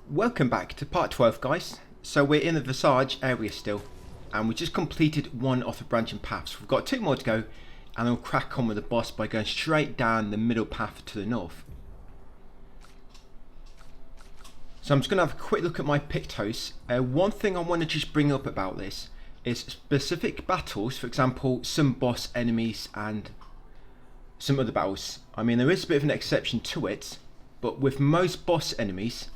Welcome back to part 12, guys. So we're in the Visage area still, and we just completed one of the branching paths. We've got two more to go, and we'll crack on with the boss by going straight down the middle path to the north. So I'm just going to have a quick look at my Pictos. One thing I want to just bring up about this is specific battles, for example, some boss enemies and some other battles. I mean, there is a bit of an exception to it, but with most boss enemies,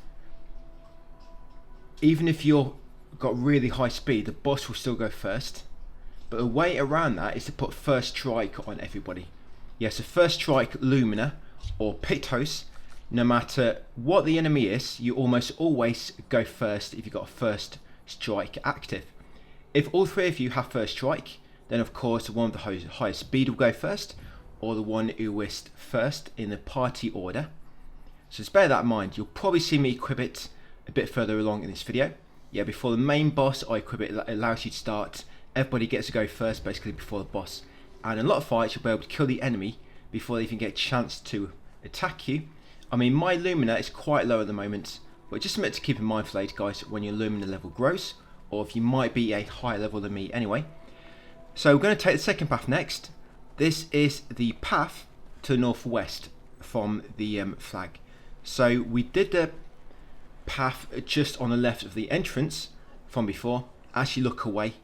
even if you've got really high speed, the boss will still go first. But the way around that is to put first strike on everybody. Yes, so first strike Lumina or Pictos, no matter what the enemy is, you almost always go first if you've got first strike active. If all three of you have first strike, then of course the one with the highest speed will go first, or the one who is first in the party order. So just bear that in mind. You'll probably see me equip it a bit further along in this video. Yeah, before the main boss I equip it, it allows you to start, everybody gets to go first basically before the boss. And in a lot of fights you'll be able to kill the enemy before they even get a chance to attack you. I mean, my Lumina is quite low at the moment, but just something to keep in mind for later, guys, when your Lumina level grows, or if you might be a higher level than me anyway. So we're going to take the second path next. This is the path to the northwest from the flag. So we did the path just on the left of the entrance from before. As you look away,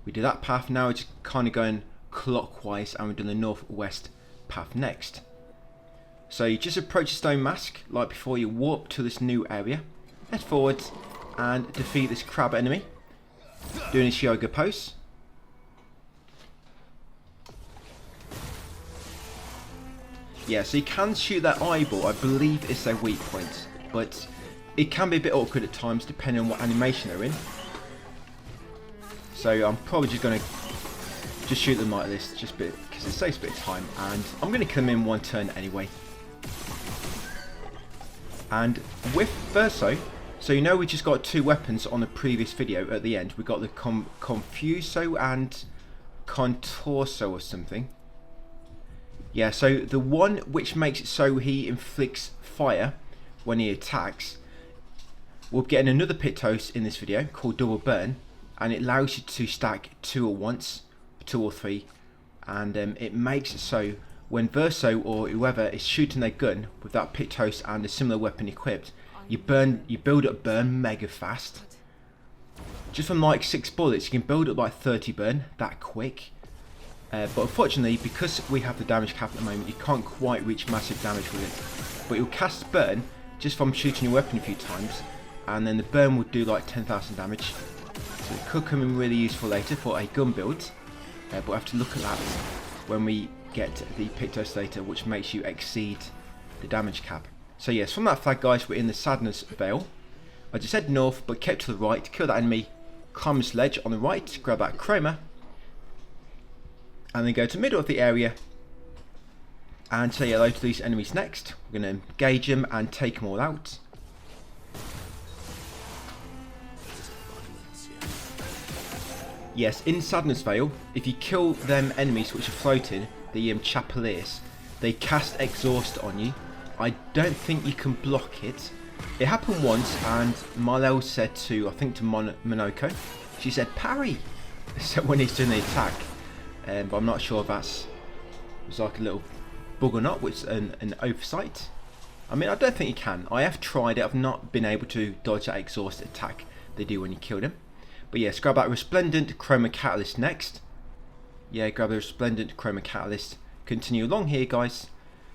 we did that path. Now we're just kind of going clockwise, and we're doing the northwest path next. So you just approach the stone mask like before. You warp to this new area, head forward and defeat this crab enemy doing his yoga pose. Yeah, so you can shoot that eyeball. I believe it's their weak point, but it can be a bit awkward at times depending on what animation they're in. So I'm probably just going to just shoot them like this, just because it saves a bit of time, and I'm going to kill them in one turn anyway. And with Verso, so you know we just got two weapons on the previous video at the end. We got the Confuso and Contorso or something. Yeah, so the one which makes it so he inflicts fire when he attacks, we'll be getting another Pictos in this video called Double Burn, and it allows you to stack two at once, two or three, and it makes it so when Verso or whoever is shooting their gun with that Pictos and a similar weapon equipped, you build up burn mega fast. Just from like 6 bullets, you can build up like 30 burn that quick. But unfortunately, because we have the damage cap at the moment, you can't quite reach massive damage with it. But you'll cast burn just from shooting your weapon a few times, and then the burn will do like 10,000 damage. So it could come in really useful later for a gun build, but we'll have to look at that when we get the Pictos later, which makes you exceed the damage cap. So yes, from that flag, guys, we're in the Sadness Vale. I just head north, but kept to the right, kill that enemy, climb this ledge on the right, grab that chroma, and then go to the middle of the area and say hello to these enemies next. We're going to engage them and take them all out. Yes, in Sadness Vale, if you kill them enemies which are floating, the Chapeliers, they cast exhaust on you. I don't think you can block it. It happened once, and Marlel said to, I think to Monoko, she said parry, so when he's doing the attack. But I'm not sure if that's was like a little bug or not, which is an oversight. I mean, I don't think you can. I have tried it. I've not been able to dodge that exhaust attack they do when you kill them. But yes, grab that Resplendent Chroma Catalyst next. Yeah, grab the Resplendent Chroma Catalyst. Continue along here, guys.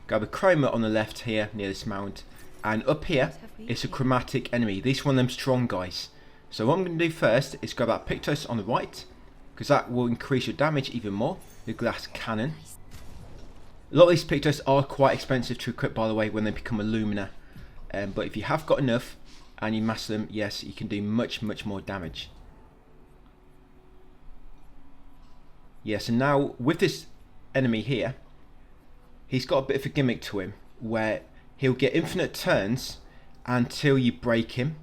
Grab a Chroma on the left here, near this mound. And up here, it's a chromatic enemy. These are one of them strong guys. So what I'm going to do first is grab that Pictos on the right, because that will increase your damage even more. The glass cannon. A lot of these Pictos are quite expensive to equip, by the way, when they become a Lumina. But if you have got enough and you master them, yes, you can do much, much more damage. Yes, and now with this enemy here, he's got a bit of a gimmick to him where he'll get infinite turns until you break him.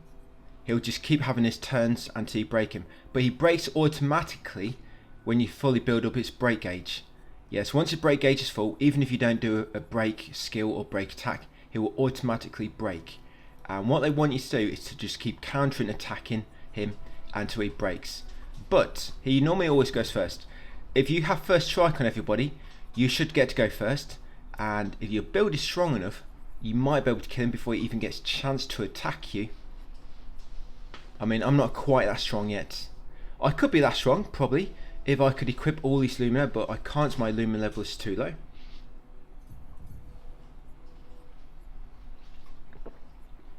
He'll just keep having his turns until you break him. But he breaks automatically when you fully build up his break gauge. Yes, once his break gauge is full, even if you don't do a break skill or break attack, he will automatically break. And what they want you to do is to just keep countering attacking him until he breaks. But he normally always goes first. If you have first strike on everybody, you should get to go first. And if your build is strong enough, you might be able to kill him before he even gets a chance to attack you. I mean, I'm not quite that strong yet. I could be that strong, probably, if I could equip all these Lumina, but I can't. My Lumina level is too low.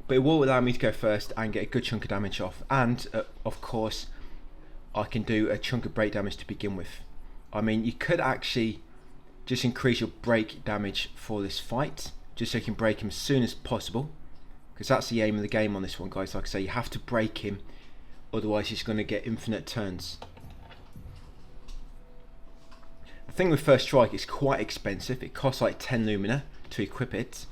But it will allow me to go first and get a good chunk of damage off. And, of course, I can do a chunk of break damage to begin with. I mean, you could actually just increase your break damage for this fight, just so you can break him as soon as possible, because that's the aim of the game on this one, guys. Like I say, you have to break him, otherwise he's going to get infinite turns. The thing with first strike, it's quite expensive. It costs like 10 Lumina to equip it.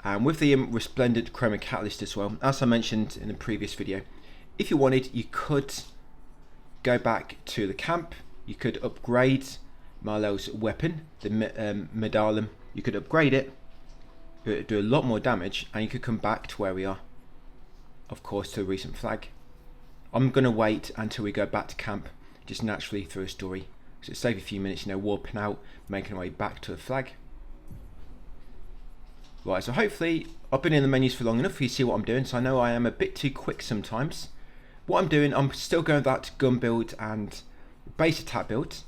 And with the resplendent chroma catalyst as well, as I mentioned in the previous video, if you wanted, you could go back to the camp. You could upgrade Marlowe's weapon, the medallion. You could upgrade it, it would do a lot more damage, and you could come back to where we are, of course, to the recent flag. I'm going to wait until we go back to camp, just naturally through a story, so it saves a few minutes, you know, warping out, making our way back to the flag. Right, so hopefully I've been in the menus for long enough for you to see what I'm doing, so I know I am a bit too quick sometimes. What I'm doing, I'm still going with that gun build and base attack build,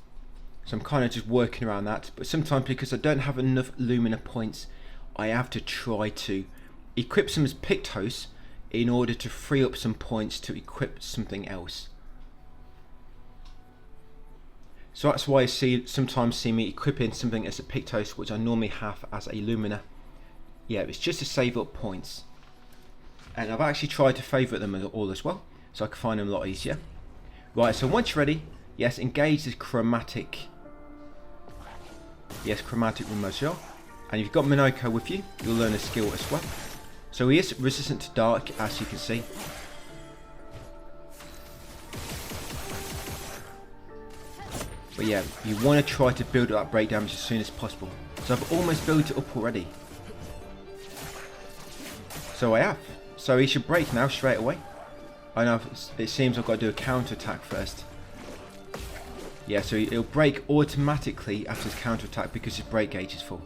so I'm kind of just working around that, but sometimes because I don't have enough Lumina points, I have to try to equip some as Pictos in order to free up some points to equip something else. So that's why you sometimes see me equipping something as a Pictos, which I normally have as a Lumina. Yeah, it's just to save up points. And I've actually tried to favourite them all as well, so I can find them a lot easier. Right, so once you're ready, yes, engage this chromatic. Yes, chromatic remotion. And if you've got Minoko with you, you'll learn a skill as well. So he is resistant to dark, as you can see. But yeah, you want to try to build up that break damage as soon as possible. So I've almost built it up already. So I have. So he should break now straight away. I know it seems I've got to do a counter attack first. Yeah, so it'll break automatically after his counter attack because his break gauge is full.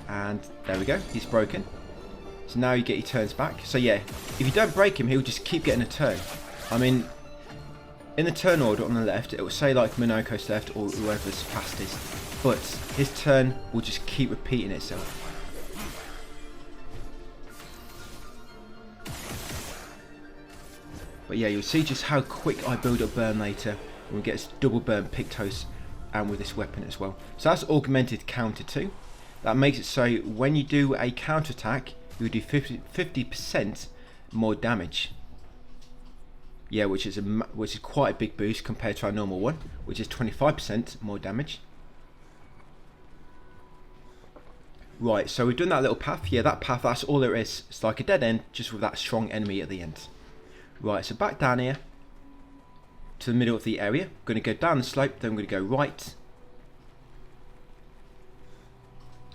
And there we go, he's broken. So now you get your turns back. So yeah, if you don't break him, he'll just keep getting a turn. I mean, in the turn order on the left, it will say like Minoko's left or whoever's fastest. But his turn will just keep repeating itself. But yeah, you'll see just how quick I build up burn later when we get this double burn Pictos and with this weapon as well. So that's augmented counter 2. That makes it so when you do a counter attack, you do 50% more damage. Yeah, which is quite a big boost compared to our normal one, which is 25% more damage. Right, so we've done that little path. Yeah, that path, that's all there is. It's like a dead end, just with that strong enemy at the end. Right, so back down here to the middle of the area. I'm going to go down the slope, then I'm going to go right.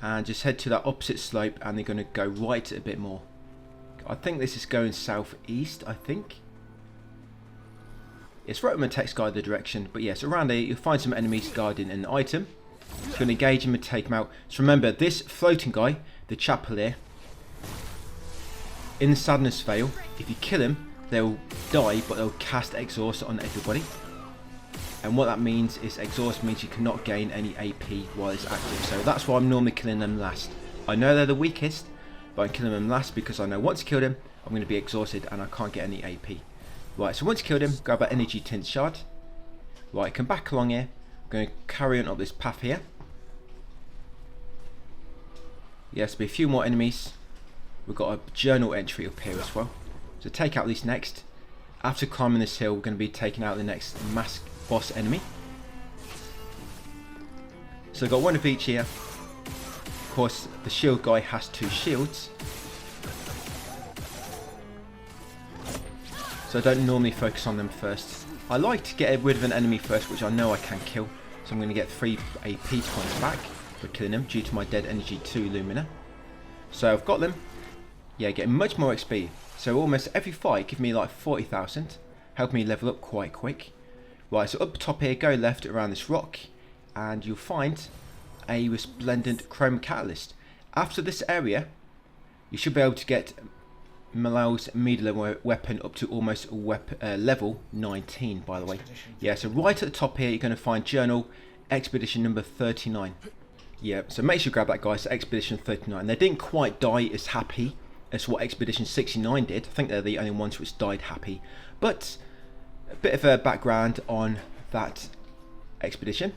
And just head to that opposite slope, and they're going to go right a bit more. I think this is going southeast, I think. It's right on my text guide the direction, but yes, around here you'll find some enemies guarding an item. It's going to engage him and take him out. So remember, this floating guy, the Chapelier, in the Sadness Veil, if you kill him, they'll die, but they'll cast exhaust on everybody. And what that means is exhaust means you cannot gain any AP while it's active. So that's why I'm normally killing them last. I know they're the weakest, but I'm killing them last because I know once I kill them, I'm going to be exhausted and I can't get any AP. Right, so once you killed him, grab that energy tint shard. Right, come back along here. I'm going to carry on up this path here. Yes, there'll be a few more enemies. We've got a journal entry up here as well. So take out these next. After climbing this hill, we're going to be taking out the next mask boss enemy. So I've got one of each here. Of course, the shield guy has 2 shields. So I don't normally focus on them first. I like to get rid of an enemy first, which I know I can kill. So I'm going to get 3 AP points back. for killing them due to my dead energy to Lumina. So I've got them. Yeah, getting much more XP. So almost every fight give me like 40,000. Help me level up quite quick. Right, so up top here, go left around this rock, and you'll find a resplendent chrome catalyst. After this area, you should be able to get Malal's melee weapon up to almost level 19, by the way. Yeah, so right at the top here, you're going to find journal expedition number 39. Yeah, so make sure you grab that, guys. Expedition 39. They didn't quite die as happy as what Expedition 69 did. I think they're the only ones which died happy. But a bit of a background on that expedition.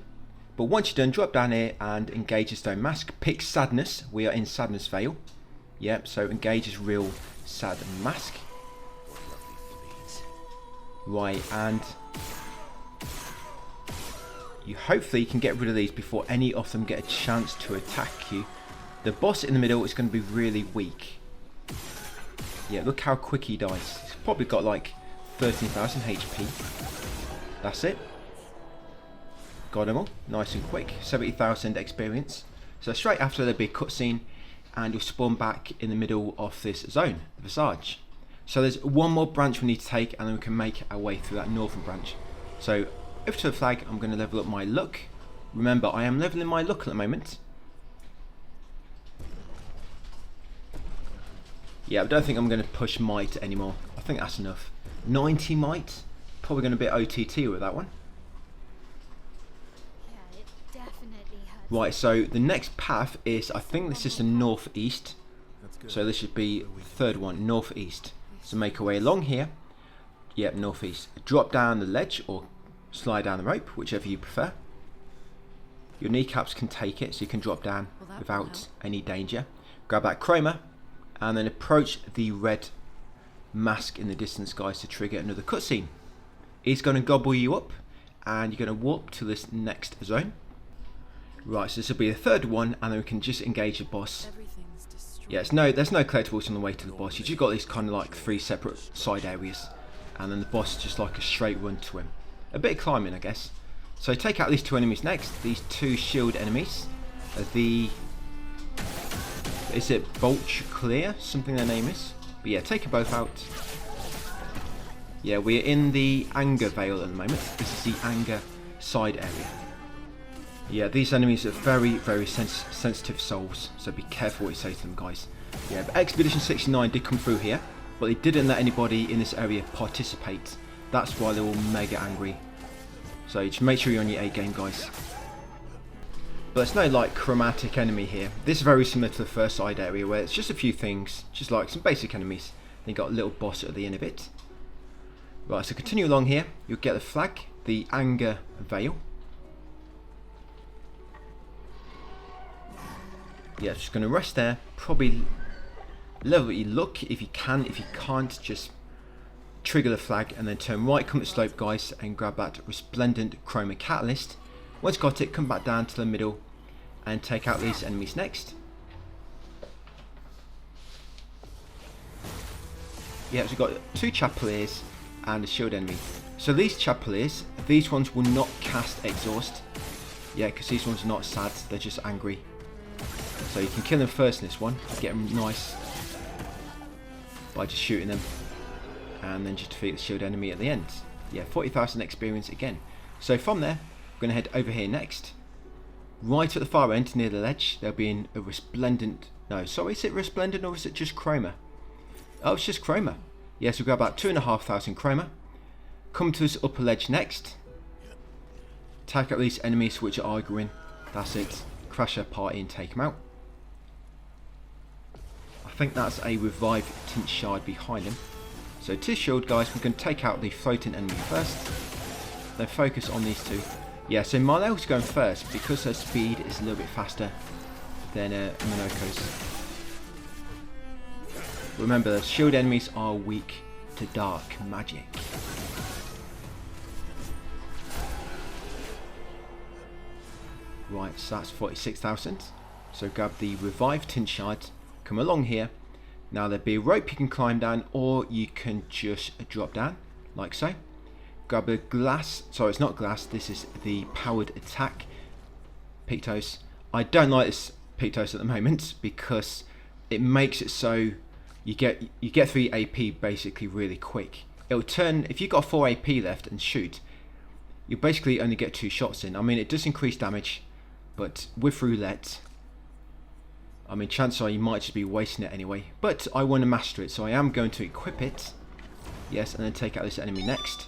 But once you're done, drop down here and engage the stone mask. Pick sadness. We are in Sadness Vale. Yep, so engage this real sad mask. Right, and you hopefully can get rid of these before any of them get a chance to attack you. The boss in the middle is going to be really weak. Yeah, look how quick he dies. He's probably got like 13,000 HP. That's it. Got them all. Nice and quick. 70,000 experience. So straight after there'll be a cutscene and you'll spawn back in the middle of this zone, the Visage. So there's one more branch we need to take and then we can make our way through that northern branch. So over to the flag, I'm going to level up my luck. Remember, I am leveling my luck at the moment. Yeah, I don't think I'm going to push might anymore. I think that's enough. 90 might. Probably going to be OTT with that one. Yeah, it definitely hurts. Right, so the next path is, I think this is the northeast. So this should be the third one, northeast. So make our way along here. Yep, northeast. Drop down the ledge or slide down the rope, whichever you prefer. Your kneecaps can take it, so you can drop down without any danger. Grab that chroma and then approach the red mask in the distance, guys, to trigger another cutscene. He's going to gobble you up and you're going to warp to this next zone. Right, so this will be the third one and then we can just engage the boss. Yeah, there's no collectibles on the way to the boss. You just got these kind of like 3 separate side areas and then the boss is just like a straight run to him. A bit of climbing, I guess. So take out these 2 enemies next. These 2 shield enemies. Is it Clair? Something their name is. But yeah, take them both out. Yeah, we're in the Anger Vale at the moment. This is the Anger side area. Yeah, these enemies are very, very sensitive souls. So be careful what you say to them, guys. Yeah, but Expedition 69 did come through here. But they didn't let anybody in this area participate. That's why they're all mega angry. So just make sure you're on your A game, guys. But there's no like chromatic enemy here. This is very similar to the first side area where it's just a few things, just like some basic enemies. Then you got a little boss at the end of it. Right, so continue along here. You'll get the flag, the Anger Veil. Yeah, just going to rest there. Probably level your luck if you can. If you can't, just trigger the flag and then turn right, come to the slope, guys, and grab that resplendent chroma catalyst. Once got it, come back down to the middle and take out these enemies next. Yeah, so we've got 2 chapeliers and a shield enemy. So these chapeliers, these ones will not cast exhaust. Yeah, because these ones are not sad, they're just angry. So you can kill them first in this one, get them nice by just shooting them. And then just defeat the shield enemy at the end. Yeah, 40,000 experience again. So from there, we're going to head over here next. Right at the far end, near the ledge, there'll be a resplendent... No, sorry, is it resplendent or is it just chroma? Oh, it's just chroma. Yes, we'll go about 2,500 chroma. Come to this upper ledge next. Take out these enemies which are arguing. That's it. Crash their party and take them out. I think that's a revive tint shard behind him. So to shield, guys, we're going to take out the floating enemy first. Then focus on these 2. Yeah, so Marlell's going first because her speed is a little bit faster than Minoko's. Remember, the shield enemies are weak to dark magic. Right, so that's 46,000. So grab the revive tint shard, come along here. Now there'll be a rope you can climb down or you can just drop down, like so. Grab a glass, sorry it's not glass, this is the powered attack. Pictos I don't like this Pictos at the moment because it makes it so you get 3 AP basically really quick. It'll turn, if you've got 4 AP left and shoot, you basically only get 2 shots in. I mean, it does increase damage, but with roulette, I mean, chances are you might just be wasting it anyway. But I want to master it, so I am going to equip it. Yes, and then take out this enemy next.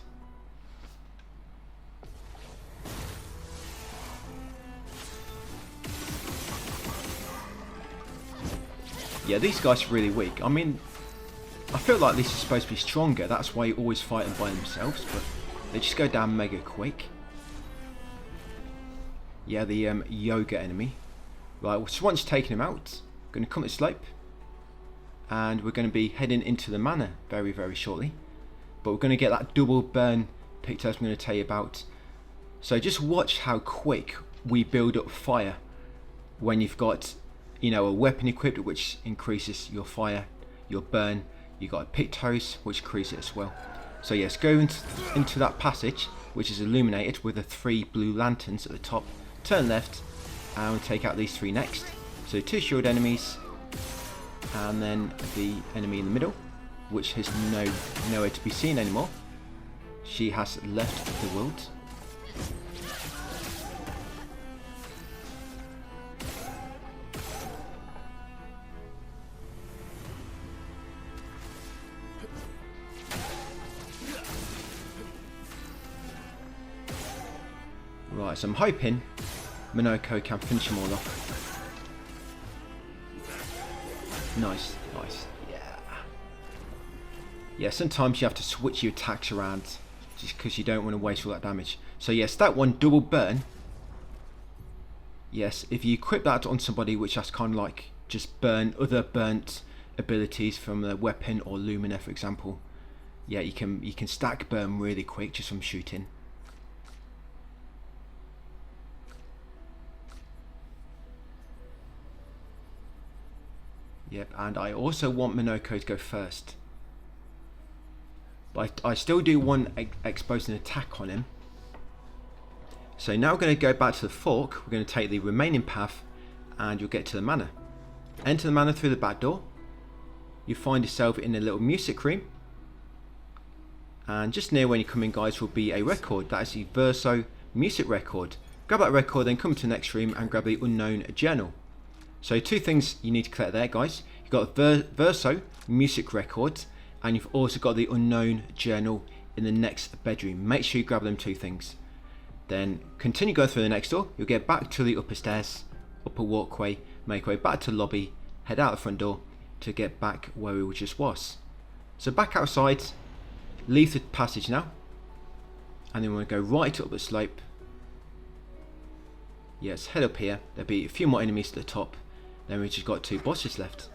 Yeah, these guys are really weak. I mean, I feel like these are supposed to be stronger. That's why you always fight them by themselves, but they just go down mega quick. Yeah, the yoga enemy. Right, well, so once taken him out, going to come at slope, and we're going to be heading into the manor very, very shortly. But we're going to get that double burn Pictos I'm going to tell you about. So just watch how quick we build up fire when you've got, you know, a weapon equipped which increases your fire, your burn. You've got a Pictos which increases it as well. So yes, go into that passage which is illuminated with the 3 blue lanterns at the top. Turn left and we'll take out these 3 next. So 2 shield enemies, and then the enemy in the middle, which has nowhere to be seen anymore. She has left the world. Right, so I'm hoping Minoko can finish them all off. Nice, nice, yeah. Yeah, sometimes you have to switch your attacks around just because you don't want to waste all that damage. So yes, that one double burn. Yes, if you equip that on somebody which has kind of like just burn other burnt abilities from the weapon or Lumina, for example. Yeah, you can stack burn really quick just from shooting. Yep, and I also want Minoko to go first. But I still do want exposing attack on him. So now we're going to go back to the fork. We're going to take the remaining path and you'll get to the manor. Enter the manor through the back door. You find yourself in a little music room. And just near when you come in, guys, will be a record. That is the Verso music record. Grab that record, then come to the next room and grab the unknown journal. So 2 things you need to collect there, guys. You've got the Verso music record, and you've also got the unknown journal in the next bedroom. Make sure you grab them 2 things. Then continue going through the next door. You'll get back to the upper stairs, upper walkway, make your way back to the lobby, head out the front door to get back where we just was. So back outside, leave the passage now, and then we're going to go right up the slope. Yes, head up here. There'll be a few more enemies at the top. Then we've just got 2 bosses left.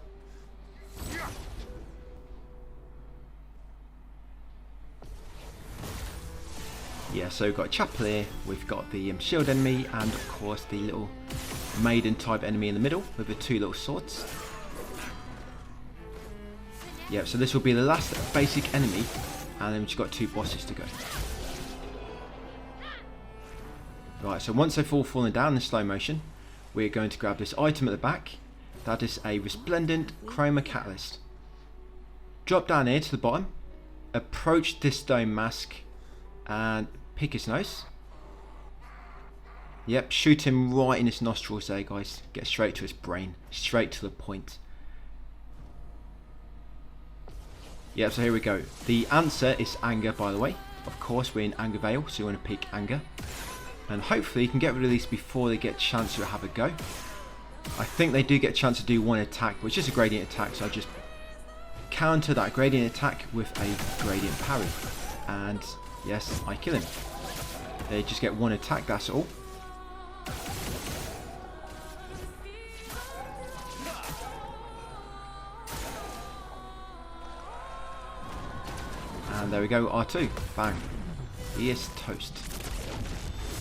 Yeah, so we've got a chapel here, we've got the shield enemy, and of course the little maiden type enemy in the middle with the 2 little swords. Yeah, so this will be the last basic enemy, and then we've just got 2 bosses to go. Right, so once they've all fallen down in slow motion, we're going to grab this item at the back. That is a resplendent chroma catalyst. Drop down here to the bottom, approach this stone mask and pick his nose. Yep, shoot him right in his nostrils there, guys. Get straight to his brain, straight to the point. Yep, so here we go. The answer is anger, by the way. Of course, we're in Anger Vale, so you want to pick anger. And hopefully you can get rid of these before they get a chance to have a go. I think they do get a chance to do 1 attack, which is a gradient attack, so I just counter that gradient attack with a gradient parry. And yes, I kill him. They just get 1 attack, that's all. And there we go, R2. Bang. He is toast.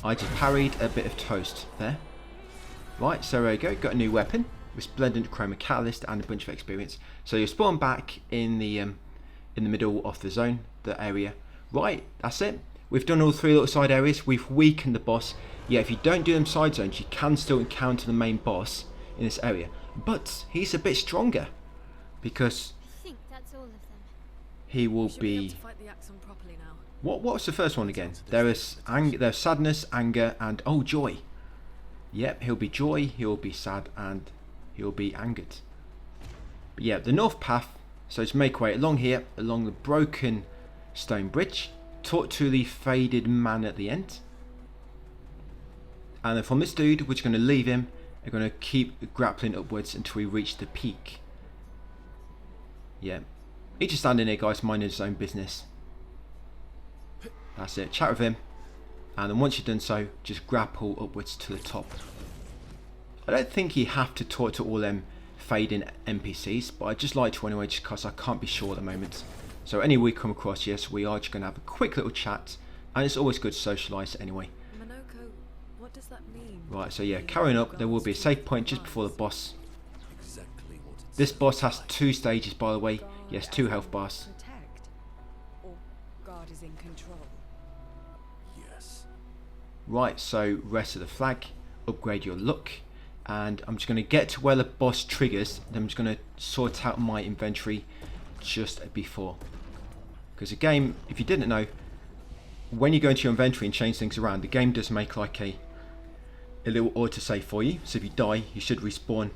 I just parried a bit of toast there. Right, so there we go. Got a new weapon. Resplendent Chroma Catalyst and a bunch of experience. So you spawn back in the middle of the zone, the area. Right, that's it. we've done all 3 little side areas, we've weakened the boss. Yeah, if you don't do them side zones, you can still encounter the main boss in this area. But he's a bit stronger, because I think that's all of them. he will Should be able be... to fight the Axon properly now. What's the first one again? There's sadness, anger, and oh, joy. Yep, he'll be joy, he'll be sad, and he'll be angered. But yeah, the north path, so let's make way along here, along the broken stone bridge, talk to the faded man at the end. And then from this dude, we're just going to leave him, we're going to keep grappling upwards until we reach the peak. Yeah, he's just standing there, guys, minding his own business. That's it, chat with him, and then once you've done so, just grapple upwards to the top. I don't think you have to talk to all them fading NPCs, but I'd just like to anyway, just because I can't be sure at the moment. So anyway we come across, yes, we are just going to have a quick little chat, and it's always good to socialise anyway. Monoko, what does that mean? Right, so yeah, carrying up, there will be a save point just before the boss. Exactly what it This sounds boss has like. 2 stages, by the way. Yes, 2 health bars. Protect? Or God is in control? Yes. Right, so rest of the flag, upgrade your luck, and I'm just going to get to where the boss triggers, then I'm just going to sort out my inventory just before. Because the game, if you didn't know, when you go into your inventory and change things around, the game does make like a little autosave for you, so if you die, you should respawn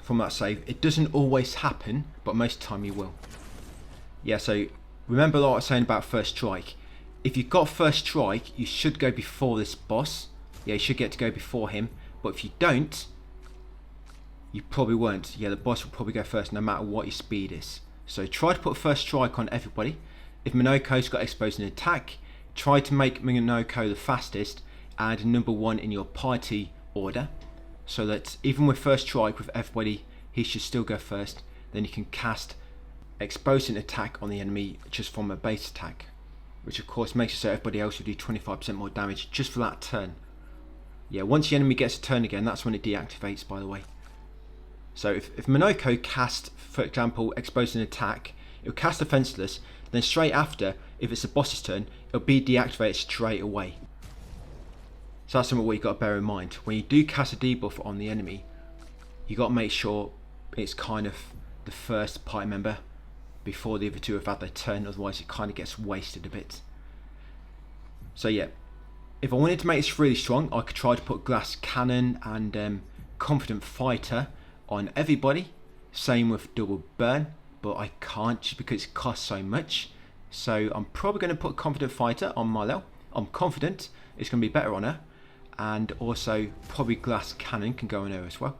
from that save. It doesn't always happen, but most of the time you will. Yeah, so remember what I was saying about first strike. If you've got first strike, you should go before this boss. Yeah, you should get to go before him. But if you don't, you probably won't. Yeah, the boss will probably go first no matter what your speed is. So try to put first strike on everybody. If Monoko's got exposed in attack, try to make Monoko the fastest and number 1 in your party order. So that even with first strike with everybody, he should still go first. Then you can cast exposing attack on the enemy just from a base attack, which of course makes it so everybody else will do 25% more damage just for that turn. Yeah, once the enemy gets a turn again, that's when it deactivates, by the way. So if Monoko casts, for example, exposing attack, it'll cast defenseless, then straight after, if it's the boss's turn, it'll be deactivated straight away. So that's something what you've got to bear in mind. When you do cast a debuff on the enemy, you got to make sure it's kind of the first party member before the other 2 have had their turn, otherwise it kind of gets wasted a bit. So yeah, if I wanted to make this really strong, I could try to put glass cannon and confident fighter on everybody, same with double burn, but I can't just because it costs so much. So I'm probably going to put confident fighter on Milo. I'm confident it's going to be better on her, and also probably glass cannon can go on her as well.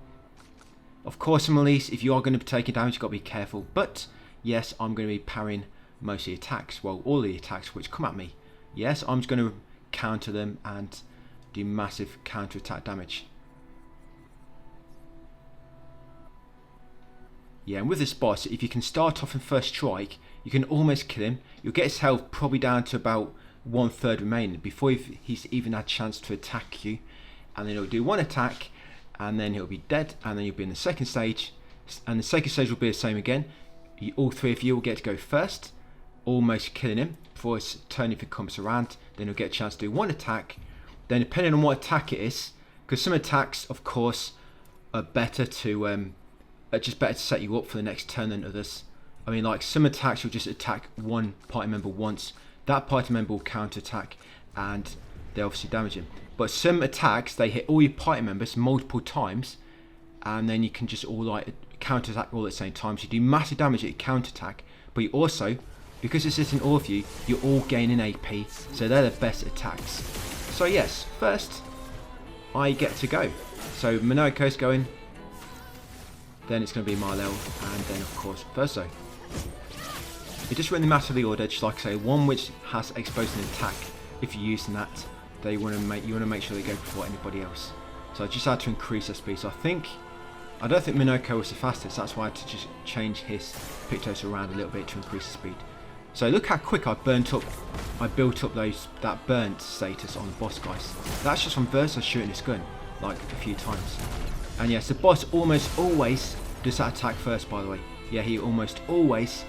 Of course, in Elise, if you are going to be taking damage, you've got to be careful, but yes, I'm going to be parrying most of the attacks, well, all the attacks which come at me. Yes, I'm just going to counter them and do massive counter attack damage. Yeah, and with this boss, if you can start off in first strike, you can almost kill him. You'll get his health probably down to about 1/3 remaining before he's even had a chance to attack you, and then he'll do 1 attack and then he'll be dead, and then you'll be in the second stage, and the second stage will be the same again. All 3 of you will get to go first, almost killing him before his turn if it comes around. Then he'll get a chance to do 1 attack, then depending on what attack it is, because some attacks of course are better to just better to set you up for the next turn than others. I mean, like some attacks will just attack 1 party member once, that party member will counter attack and they obviously damage him. But some attacks, they hit all your party members multiple times, and then you can just all like counter attack all at the same time. So you do massive damage at your counter attack, but you also, because it's hitting all of you, you're all gaining AP, so they're the best attacks. So yes, first I get to go. So Monoko's going, then it's going to be Milo, and then of course Verso. It doesn't really matter the order, just like I say, one which has exposed an attack. If you're using that, you want to make sure they go before anybody else. So I just had to increase their speed. So I don't think Monoko was the fastest. That's why I had to just change his Pictos around a little bit to increase the speed. So look how quick I built up that burnt status on the boss, guys. That's just from Verso shooting his gun like a few times. And yes, the boss almost always does that attack first, by the way. Yeah, he almost always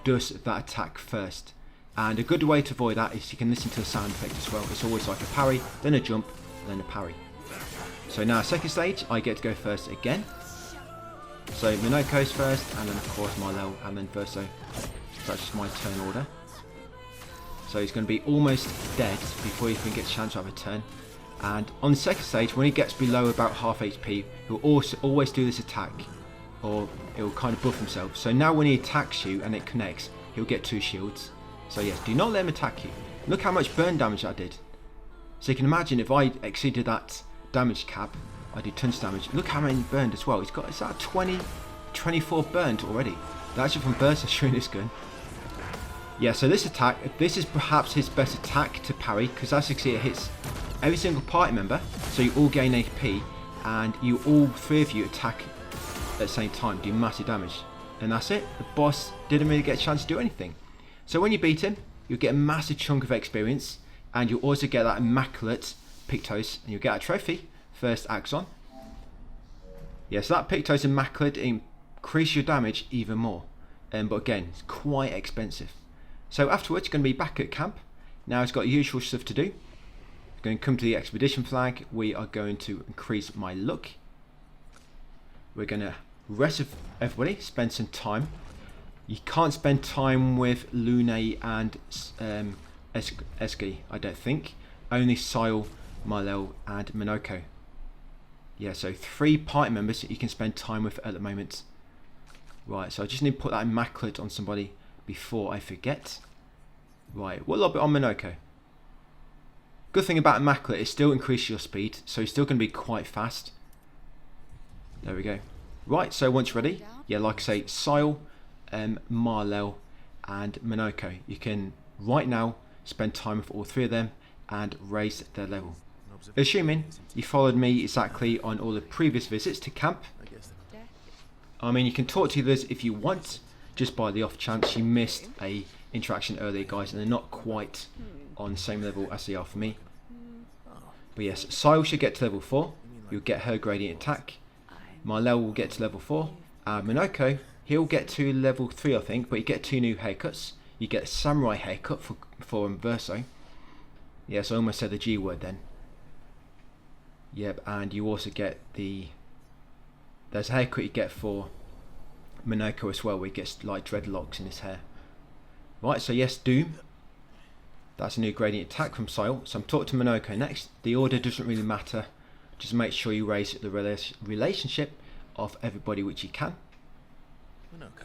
does that attack first. And a good way to avoid that is you can listen to the sound effect as well. It's always like a parry, then a jump, then a parry. So now second stage, I get to go first again. So Minoko's first, and then of course Marlel, and then Verso. That's just my turn order. So he's going to be almost dead before he even gets a chance to have a turn. And on the second stage, when he gets below about half HP, he'll also always do this attack, or he'll kind of buff himself. So now when he attacks you and it connects, he'll get 2 shields. So yes, do not let him attack you. Look how much burn damage I did. So you can imagine if I exceeded that damage cap, I did tons of damage. Look how many burned as well. He's got, is that 20, 24 burned already? That's just from burst shooting this gun. Yeah, so this attack, this is perhaps his best attack to parry, because as you can see it hits every single party member, so you all gain HP, and you all 3 of you attack at the same time, do massive damage. And that's it, the boss didn't really get a chance to do anything. So when you beat him, you'll get a massive chunk of experience, and you'll also get that immaculate Pictos, and you'll get a trophy, first Axon. Yeah, so that Pictos immaculate increase your damage even more, but again, it's quite expensive. So afterwards, going to be back at camp. Now it's got usual stuff to do. We're going to come to the expedition flag. We are going to increase my luck. We're going to rest of everybody, spend some time. You can't spend time with Lune and Eski, I don't think. Only Sile, Marlel and Minoko. Yeah, so 3 party members that you can spend time with at the moment. Right, so I just need to put that immaculate on somebody before I forget. Right, what a little bit on Minoko. Good thing about immaculate is still increase your speed, so you're still going to be quite fast. There we go. Right, so once you're ready, yeah, like I say, Sile, Marlel and Minoko. You can right now spend time with all 3 of them and raise their level. Assuming you followed me exactly on all the previous visits to camp. I mean, you can talk to others if you want, just by the off chance you missed a interaction earlier, guys, and they're not quite on the same level as they are for me. But yes, Sile should get to level 4. You'll get her gradient attack. Marlel will get to level 4. Minoko, he'll get to level 3, I think, but you get 2 new haircuts. You get a samurai haircut for Verso. Yes, I almost said the G word then. Yep, and you also get there's a haircut you get for Minoko as well, where he gets like dreadlocks in his hair. Right, so yes, Doom. That's a new gradient attack from Sile. So I'm talking to Minoko next. The order doesn't really matter. Just make sure you raise the relationship of everybody which you can.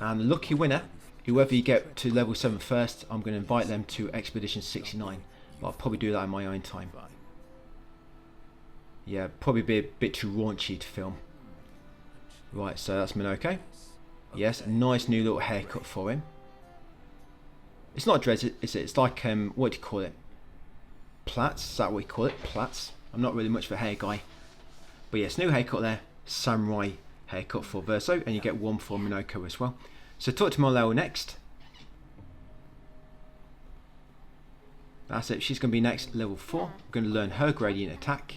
And the lucky winner, whoever you get to level 7 first, I'm going to invite them to Expedition 69. But I'll probably do that in my own time. Yeah, probably be a bit too raunchy to film. Right, so that's Minoko. Yes, a nice new little haircut for him. It's not dreads, is it? It's like, what do you call it? Plaits, is that what you call it? Plaits. I'm not really much of a hair guy. But yes, new haircut there. Samurai haircut for Verso, and you get 1 for Minoko as well. So talk to Marlel next. That's it, she's going to be next, level 4. We're going to learn her gradient attack.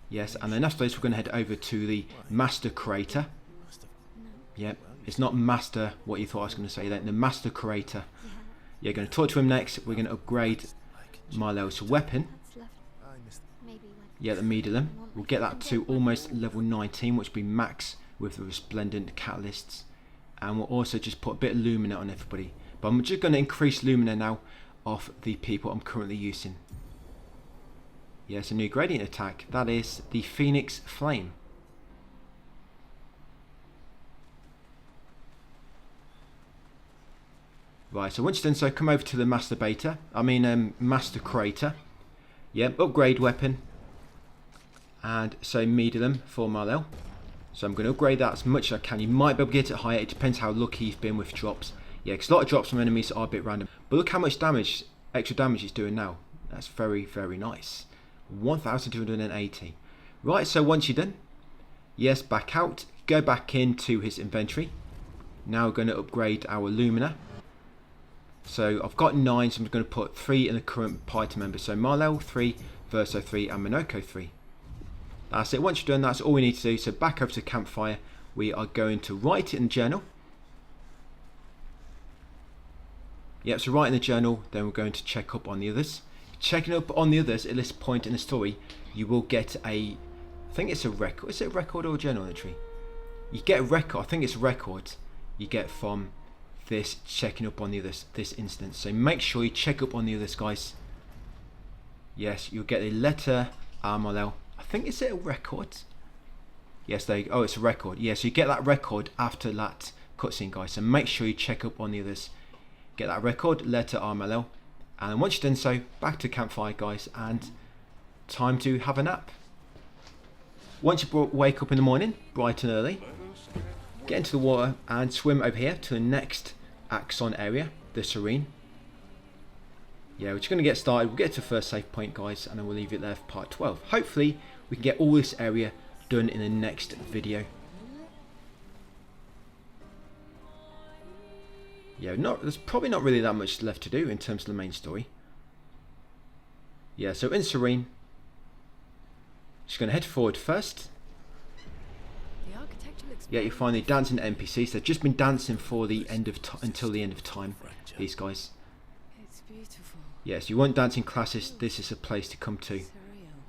Yes, and then after this we're going to head over to the Master Creator. Yep, it's not Master, what you thought I was going to say then, the Master Creator. You're going to talk to him next. We're going to upgrade Marlel's weapon. Yeah, the medium. We'll get that to almost level 19, which will be max with the resplendent catalysts. And we'll also just put a bit of Lumina on everybody. But I'm just going to increase Lumina now of the people I'm currently using. Yes, a new gradient attack. That is the Phoenix Flame. Right, so once you've done so, come over to the Master Creator. Yep, upgrade weapon. And so medium for Marlel. So I'm going to upgrade that as much as I can. You might be able to get it higher. It depends how lucky you've been with drops. Yeah, because a lot of drops from enemies are a bit random. But look how much damage, extra damage he's doing now. That's very, very nice. 1280. Right, so once you're done, yes, back out, go back into his inventory. Now we're going to upgrade our Lumina. So I've got 9, so I'm going to put 3 in the current party member. So Marlel 3, Verso 3 and Minoko 3. That's it. Once you're done, that's all we need to do. So back over to campfire, we are going to write it in the journal. Yep, so write in the journal, then we're going to check up on the others. Checking up on the others at this point in the story, you will get I think it's a record. Is it a record or a journal entry? You get a record. I think it's a record you get from this checking up on the others, this instance. So make sure you check up on the others, guys. Yes, you'll get a letter Armalel. I think it's a record. Yes, oh, it's a record. Yes, you get that record after that cutscene, guys. So make sure you check up on the others. Get that record, letter Armalel. And once you've done so, back to campfire, guys, and time to have a nap. Once you wake up in the morning, bright and early, get into the water and swim over here to the next Axon area, the Serene. Yeah, we're just going to get started. We'll get to the first safe point, guys, and then we'll leave it there for part 12. Hopefully, we can get all this area done in the next video. Yeah, there's probably not really that much left to do in terms of the main story. Yeah, so in Serene, just going to head forward first. The architecture looks Yeah, you find the dancing NPCs. They've just been dancing for the end of until the end of time. These guys. It's beautiful. Yes, you want dancing classes. This is a place to come to. Surreal.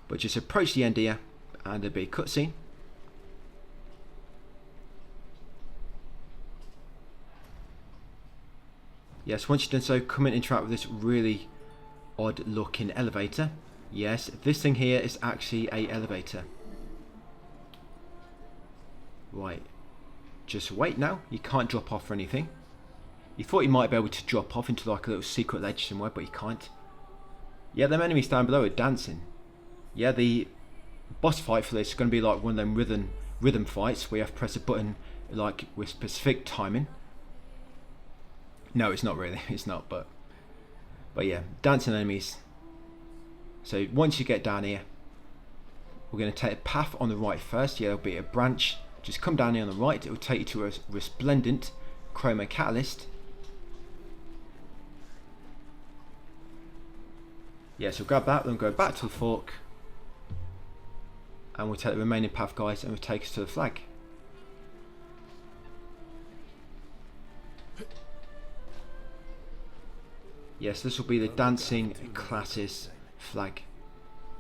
But just approach the end here, and there'll be a cutscene. Yes, once you've done so, come and interact with this really odd looking elevator. Yes, this thing here is actually a elevator. Right, just wait now. You can't drop off or anything. You thought you might be able to drop off into like a little secret ledge somewhere, but you can't. Yeah, them enemies down below are dancing. Yeah, the boss fight for this is going to be like one of them rhythm fights where you have to press a button like with specific timing. No, it's not really. It's not, but yeah, dancing enemies. So once you get down here, we're going to take a path on the right first. Yeah, there'll be a branch. Just come down here on the right. It will take you to a resplendent chroma catalyst. Yeah, so grab that, then go back to the fork, and we'll take the remaining path, guys, and we'll take us to the flag. Yes, this will be the dancing classes flag.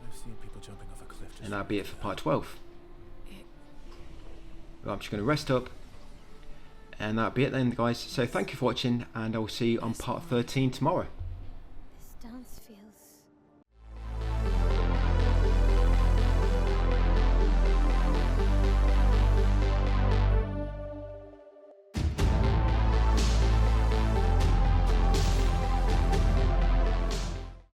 I've seen people jumping off a cliff just And that'll be it for part 12. Well, I'm just going to rest up. And that'll be it then, guys. So thank you for watching, and I will see you on part 13 tomorrow. This dance